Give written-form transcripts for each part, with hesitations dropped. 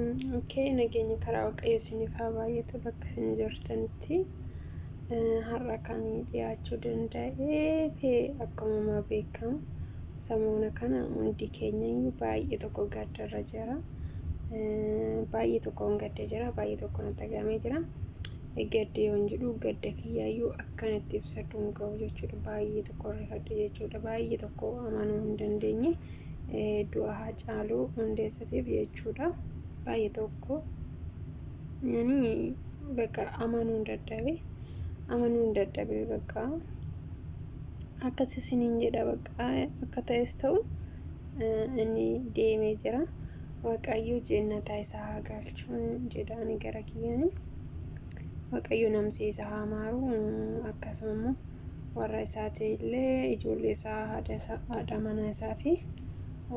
Okay, nageenya karaa waqayyo isiniif haa baay'atu bakka isin jirtanitti har'a kan dhiyaachuu danda'ee fi akkuma beekamu samoona kana hundi keenya iyyuu baay'ee tokko gaddarra jira. Baay'ee tokko gadda jira, baay'ee tokko natti dhagamee jira. Gadda yoon jedhu gadda kiyyaayyuu akkanatti ibsadhu hin qabu jechuudha. Baay'ee tokko rifadhe jechuudha. Baay'ee tokko amanuu hin dandeenye du'a hacaaluu hundeessatiif jechuudha. Baay'ee tokko yani bakka amanuu hin dadhabe bakka akkas isiniin jedha bakka akka ta'es ta'u inni deemee jira. Waqayyo jannata isaa haa galchu jedhaani gara kiyyaani. Waqayyo namise isaa haa maruu akkasuma warra isaati illee ijoollee isaa haadha manaa isaa fi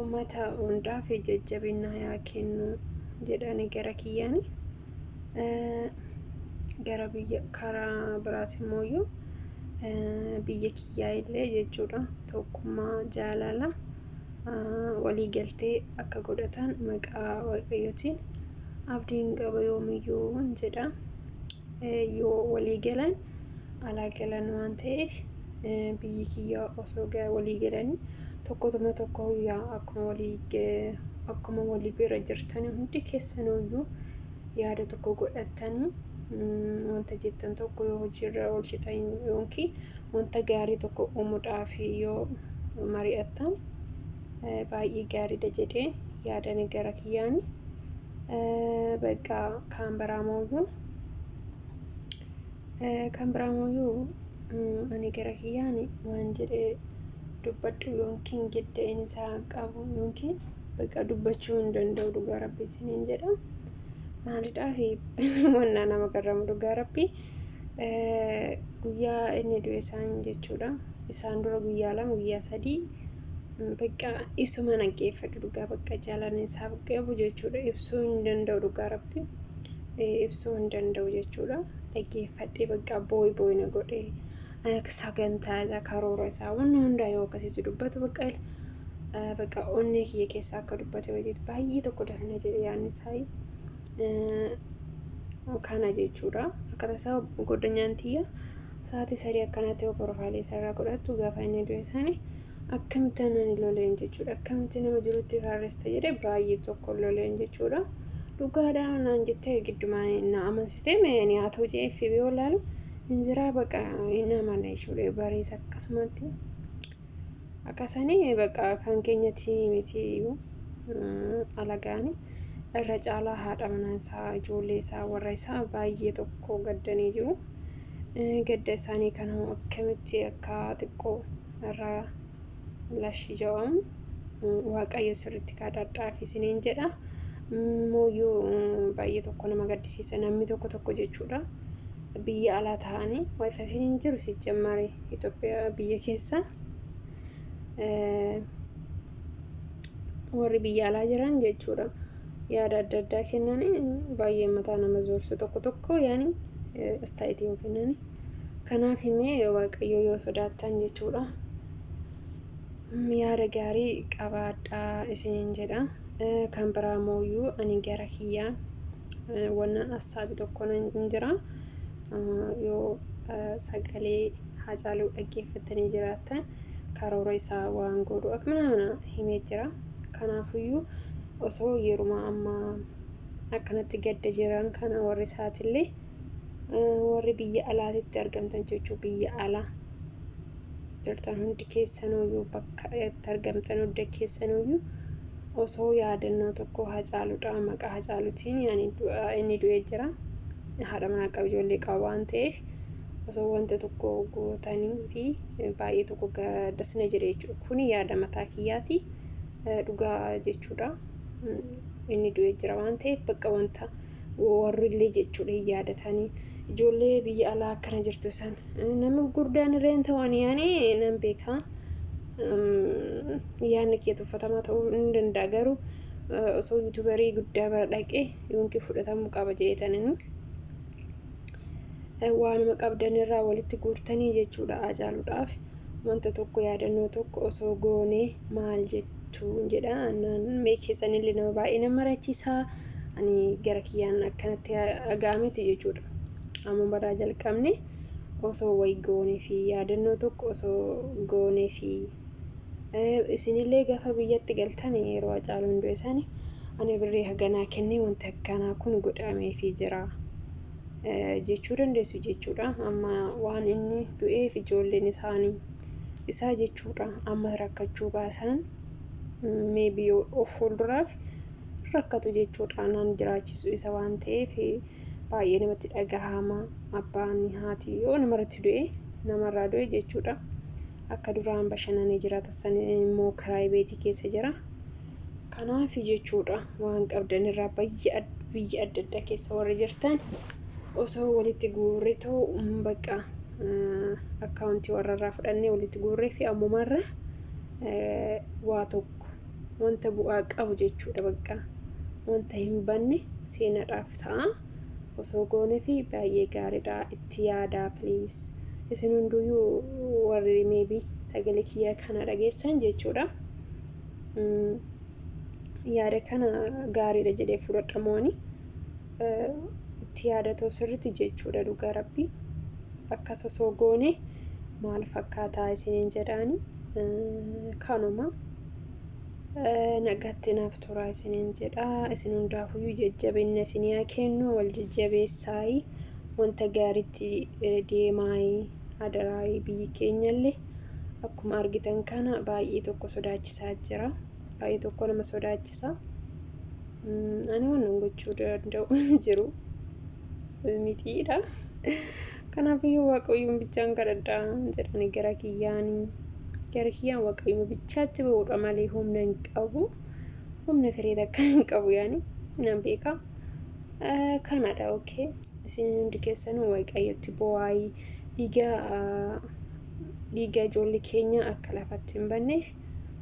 ummata hundaaf jajabina haa kennu jedhaani gara kiyyaani. Gara biyya karaa biraati immoo biyya kiyyaa illee jechuudha tokkummaa jaalala walii galtee akka godhatan maqaa waqayyootiin abdiin qaba yoomiyyuu jedha. Yoo walii galan alaa galan waan ta'eef biyyi kiyyaa osoo walii galanii tokko akkuma walii bira jirtanii hundi keessanuyyuu yaada tokko godhatanii wanta jettan tokko yoo hojiirra oolchitan yookiin wanta gaarii tokko uumuudhaaf yoo mari'attan baay'ee gaariidha jedhee yaadani gara kiyyaani. Bakka kan biraamoyyuu ani gara kiyyaani waan jedhee dubbadhu yookiin giddeen isaa qabu yookiin bakka dubbachuu hin danda'u dhugaa rabbii isiniin jedha. Maalidhaaf wannaa nama garraamu dhugaa rabbii guyyaa inni du'e isaan jechuudha. Isaan dura guyyaa 2 guyyaa 3 bakka isuma dhaggeeffadhu dhugaa bakka jaalala isaaf qabu jechuudha. Ibsuu hin danda'u dhugaa rabbii ibsuu hin danda'u jechuudha. Dhaggeeffadhee bakka booyi na godhe sagantaa isaa karoora isaa waan hundaa yoo akkasitti dubbatu bakka onnee kiyya keessaa akka dubbate wajiiti baay'ee tokko dasna jedhe yaadni isaa kana jechuudha. Akkasumas godhanyaan tiyya sa'aatii 3 akkanatti profaayilii isaarraa godhattu gaafa inni du'e isaanii akkamitti ani loleen jechuudha. Akkamitti nama jirutti faarresta jedhee baay'ee tokko loleen jechuudha. Dhugaadhaan naan jettee giddumaan na amansitee meeni haa ta'u jedhee fi yoo ilaalu injiraa bakka inni amana jechuudha. Bareessa akkasumatti akkasanii bakka kan keenyatti miti alagaani irra caalaa haadha manaa isaa ijoollee isaa warra isaa baay'ee tokko gaddanii jiru. Gadda isaanii kana akkamitti akka xiqqoo irraa lashi jedhamu waqayyo sirriitti kadhadhaaf isiniin jedha. Mooyyuu baay'ee tokko nama gaddisiisa namni tokko jechuudha. Biyya alaa ta'anii wifi hin jiru sijjammare Itoophiyaa biyya keessa warri biyya alaa jiran jechuudha. Yaada adda addaa kennanii baay'ee mataa nama zoorsu tokko yaani istaayitii yoo kennanii. Kanaaf himee waqayyo yoo sodaattan jechuudha. Yaada gaarii qabaadhaa isiniin jedha. Kan biraamoyyuu ani gara kiyyaa wannan assaabii tokko hin jira. Yoo sagalee hacaaluu dhaggeeffatanii jiraattan karoora isaa waan godhu akkana himee jira. Kanaafiyyuu osoo yeruma amma akkanatti gadda jiran kana warri isaatillee warri biyya alaatitti argamtan jechuudha. Biyya alaa jirtan hundi keessanuyyuu bakka itti argamtan hunda keessanuyyuu osoo yaadannoo tokko hacaaluudha maqaa hacaaluutiin yaani inni du'ee jira. Haadha manaa qaba ijoollee qaba waan ta'eef osoo wanta tokko gootanii fi baay'ee tokko dasna jedhe jechuudha. Kuni yaada mataa kiyyaati dhugaa jechuudha. Inni du'ee jira waan ta'eef bakka wanta warrillee jechuudha yaadatanii ijoollee biyya alaa akkana jirtu san nama gurguddaan irreen ta'an yaani nan beekaa. Yaanni kee tuffatamaa ta'uu hin danda'a garuu osoo yuutuubarii guddaa bira dhaqee yookiin fudhatamuu qaba jedhanii waanuma qabdan irraa walitti guurtanii jechuudha hacaaluudhaaf wanta tokko yaadannoo tokko osoo goonee maal jettu jedha. Mee keessanillee nama baay'ee nama rachisaa ani gara kiyyaan akkanatti aga'ameeti jechuudha. Amma baraa jalqabne osoo wayi goonee fi yaadannoo tokko osoo goonee fi isinillee gaafa biyyatti galtan yeroo hacaaluun du'e sani ani birrii haganaa kennee wanti akkanaa kun godhamee fi jira jechuu dandeessu jechuudha. Amma waan inni du'eef ijoolleen isaanii isaa jechuudha amma rakkachuu baasan maybe of fuulduraaf rakkatu jechuudha. Naan jiraachisu isa waan ta'eef baay'ee namatti dhagahama. Abbaan haati yoo namarratti du'e namarraa du'e jechuudha. Akka duraan bashannanee jiraata san immoo kiraay beetii keessa jira. Kanaaf jechuudha waan qabdan irraa biyya adda addaa keessa warri jirtan osoo walitti guurree ta'u bakka akkaawuntii warrarraa fudhannee walitti guurree fi ammumarra waa tokko wanta bu'aa qabu jechuudha. Bakka wanta hin banne seenaadhaaf ta'a osoo goone fi baay'ee gaariidha. Itti yaadaa please. Isin hunduyyuu warri maybe sagalee kiyya kana dhageessan jechuudha. Yaada kana gaariidha jedhee fudhadhamooni. Itti yaadatoo sirriitti jechuudha dhugaa rabbii. Akkas osoo goone maal fakkaataa isiniin jedhaani. Kanuma nagaatti naaf turaa isiniin jedhaa. Isin hundaafuyyuu jajabina isinii haa kennu, wal jajjabeessaayi wanta gaariitti deemaayi adaraayi. Biyyi keenyallee akkuma argitan kana baay'ee tokko sodaachisaa jira. Baay'ee tokko nama sodaachisa. Ani waan gochuu danda'u jiru mitiidha. Kanaafiyyuu waaqayyoon bichaan kadhadhaa jedhanii gara kiyyaan waaqayyoon bichaatti ba'uudha malee humna hin qabu. Humna firee takka hin qabu yaani nan beeka. Kanadha okay. Isin hundi keessanuu waaqayyotti bo'aayi. Dhiiga ijoollee keenya akka lafatti hin banneef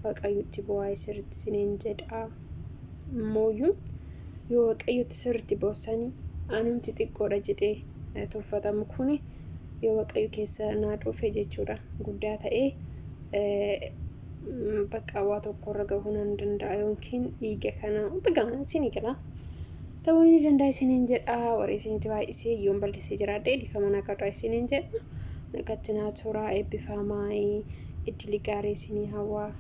waaqayyotti bo'aayi sirriitti isiniin jedhaa. Mooyyuu yoo waaqayyotti sirriitti boossanii anumti xiqqoodha jedhee tuffatamu kuni yoo waaqayyo keessa naa dhufe jechuudha guddaa ta'ee bakka waa tokkorra gahuu nan danda'a yookiin dhiiga kana bagaan isinii gala ta'uu ni danda'a isiniin jedhaa. Warri isinitti baay'isee yoon bal'isee jiraadhe dhiifama naa kadhaa isiniin jedha. Nagaatti naa turaa eebbifamaa iddili gaarii isinii hawwaa.